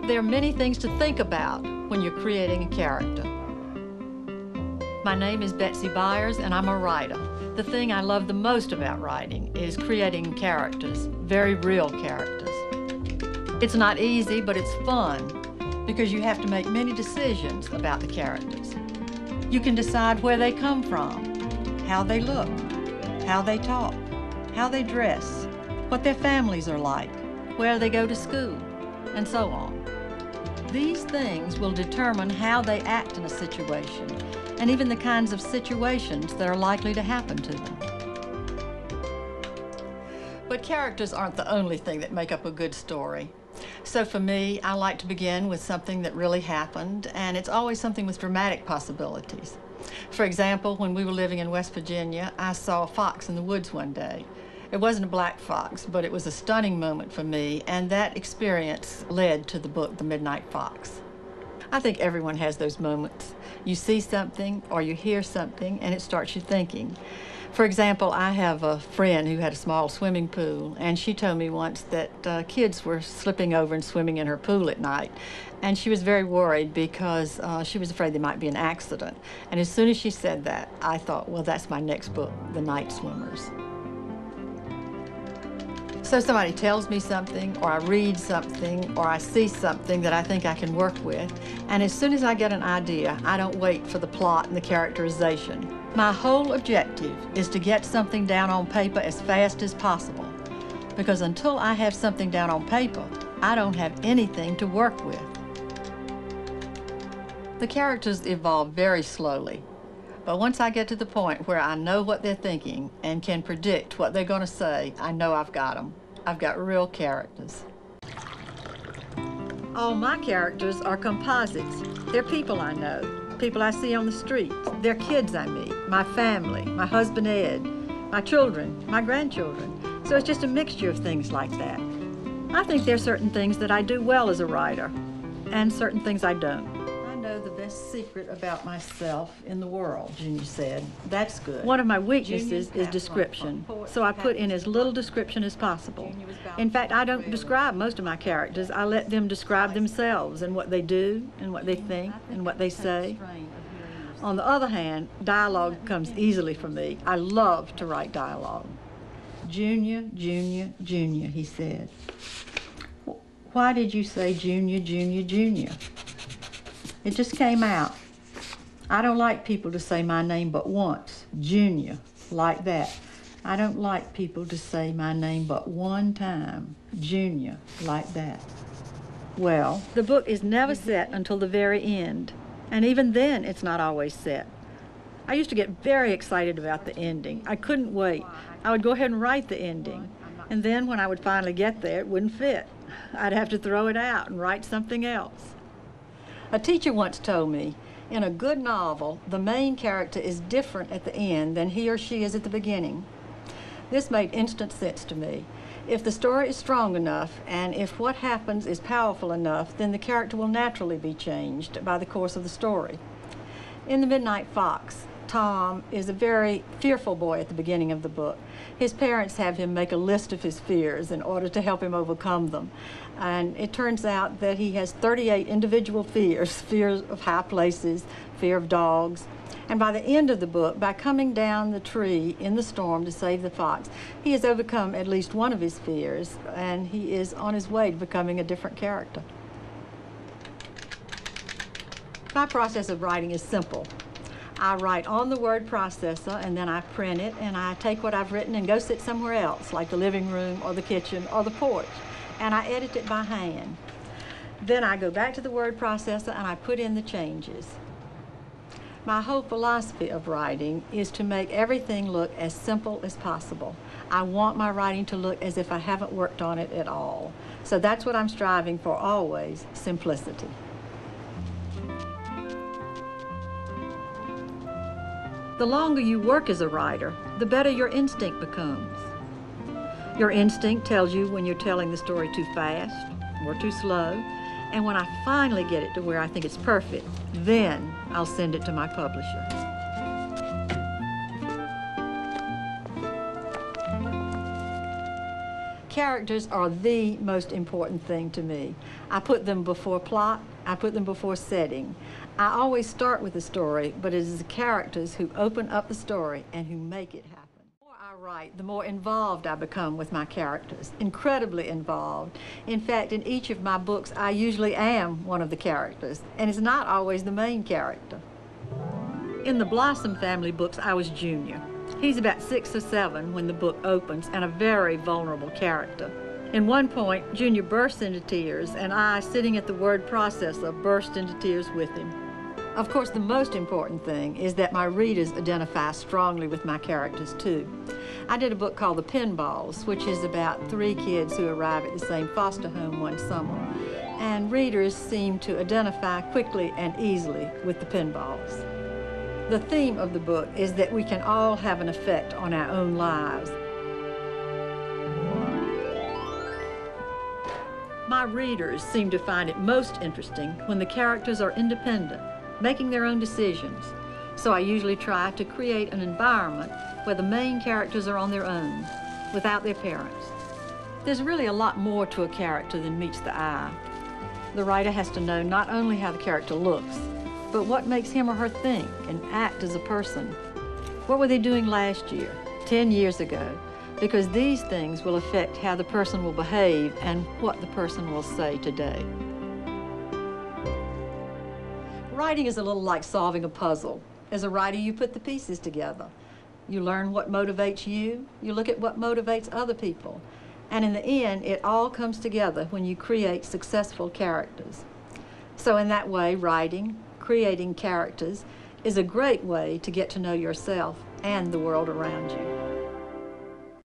There are many things to think about when you're creating a character. My name is Betsy Byars, and I'm a writer. The thing I love the most about writing is creating characters, very real characters. It's not easy, but it's fun because you have to make many decisions about the characters. You can decide where they come from, how they look, how they talk, how they dress, what their families are like, where they go to school, and so on. These things will determine how they act in a situation, and even the kinds of situations that are likely to happen to them. But characters aren't the only thing that make up a good story. So for me, I like to begin with something that really happened, and it's always something with dramatic possibilities. For example, when we were living in West Virginia, I saw a fox in the woods one day. It wasn't a black fox, but it was a stunning moment for me, and that experience led to the book, The Midnight Fox. I think everyone has those moments. You see something or you hear something, and it starts you thinking. For example, I have a friend who had a small swimming pool, and she told me once that kids were slipping over and swimming in her pool at night. And she was very worried because she was afraid there might be an accident. And as soon as she said that, I thought, well, that's my next book, The Night Swimmers. So somebody tells me something, or I read something, or I see something that I think I can work with, and as soon as I get an idea, I don't wait for the plot and the characterization. My whole objective is to get something down on paper as fast as possible, because until I have something down on paper, I don't have anything to work with. The characters evolve very slowly. But once I get to the point where I know what they're thinking and can predict what they're going to say, I know I've got them. I've got real characters. All my characters are composites. They're people I know, people I see on the streets. They're kids I meet, my family, my husband Ed, my children, my grandchildren. So it's just a mixture of things like that. I think there are certain things that I do well as a writer, and certain things I don't. I know the best secret about myself in the world, Junior said. That's good. One of my weaknesses is description, so I put in as little description as possible. In fact, I don't describe most of my characters. I let them describe themselves and what they do and what they think and what they say. On the other hand, dialogue comes easily for me. I love to write dialogue. Junior, Junior, Junior, he said. Why did you say Junior, Junior, Junior? It just came out. I don't like people to say my name but once, Junior, like that. I don't like people to say my name but one time, Junior, like that. Well, the book is never set until the very end, and even then it's not always set. I used to get very excited about the ending. I couldn't wait. I would go ahead and write the ending, and then when I would finally get there, it wouldn't fit. I'd have to throw it out and write something else. A teacher once told me, in a good novel, the main character is different at the end than he or she is at the beginning. This made instant sense to me. If the story is strong enough, and if what happens is powerful enough, then the character will naturally be changed by the course of the story. In The Midnight Fox, Tom is a very fearful boy at the beginning of the book. His parents have him make a list of his fears in order to help him overcome them. And it turns out that he has 38 individual fears, fears of high places, fear of dogs. And by the end of the book, by coming down the tree in the storm to save the fox, he has overcome at least one of his fears, and he is on his way to becoming a different character. My process of writing is simple. I write on the word processor, and then I print it, and I take what I've written and go sit somewhere else, like the living room or the kitchen or the porch, and I edit it by hand. Then I go back to the word processor and I put in the changes. My whole philosophy of writing is to make everything look as simple as possible. I want my writing to look as if I haven't worked on it at all. So that's what I'm striving for always, simplicity. The longer you work as a writer, the better your instinct becomes. Your instinct tells you when you're telling the story too fast or too slow, and when I finally get it to where I think it's perfect, then I'll send it to my publisher. Characters are the most important thing to me. I put them before plot, I put them before setting. I always start with the story, but it is the characters who open up the story and who make it happen. The more I write, the more involved I become with my characters, incredibly involved. In fact, in each of my books, I usually am one of the characters, and it's not always the main character. In the Blossom family books, I was Junior. He's about 6 or 7 when the book opens, and a very vulnerable character. In one point, Junior bursts into tears, and I, sitting at the word processor, burst into tears with him. Of course, the most important thing is that my readers identify strongly with my characters, too. I did a book called The Pinballs, which is about 3 kids who arrive at the same foster home one summer, and readers seem to identify quickly and easily with the pinballs. The theme of the book is that we can all have an effect on our own lives. My readers seem to find it most interesting when the characters are independent, making their own decisions. So I usually try to create an environment where the main characters are on their own, without their parents. There's really a lot more to a character than meets the eye. The writer has to know not only how the character looks, but what makes him or her think and act as a person. What were they doing last year, 10 years ago? Because these things will affect how the person will behave and what the person will say today. Writing is a little like solving a puzzle. As a writer, you put the pieces together. You learn what motivates you, you look at what motivates other people, and in the end, it all comes together when you create successful characters. So in that way, writing, creating characters, is a great way to get to know yourself and the world around you.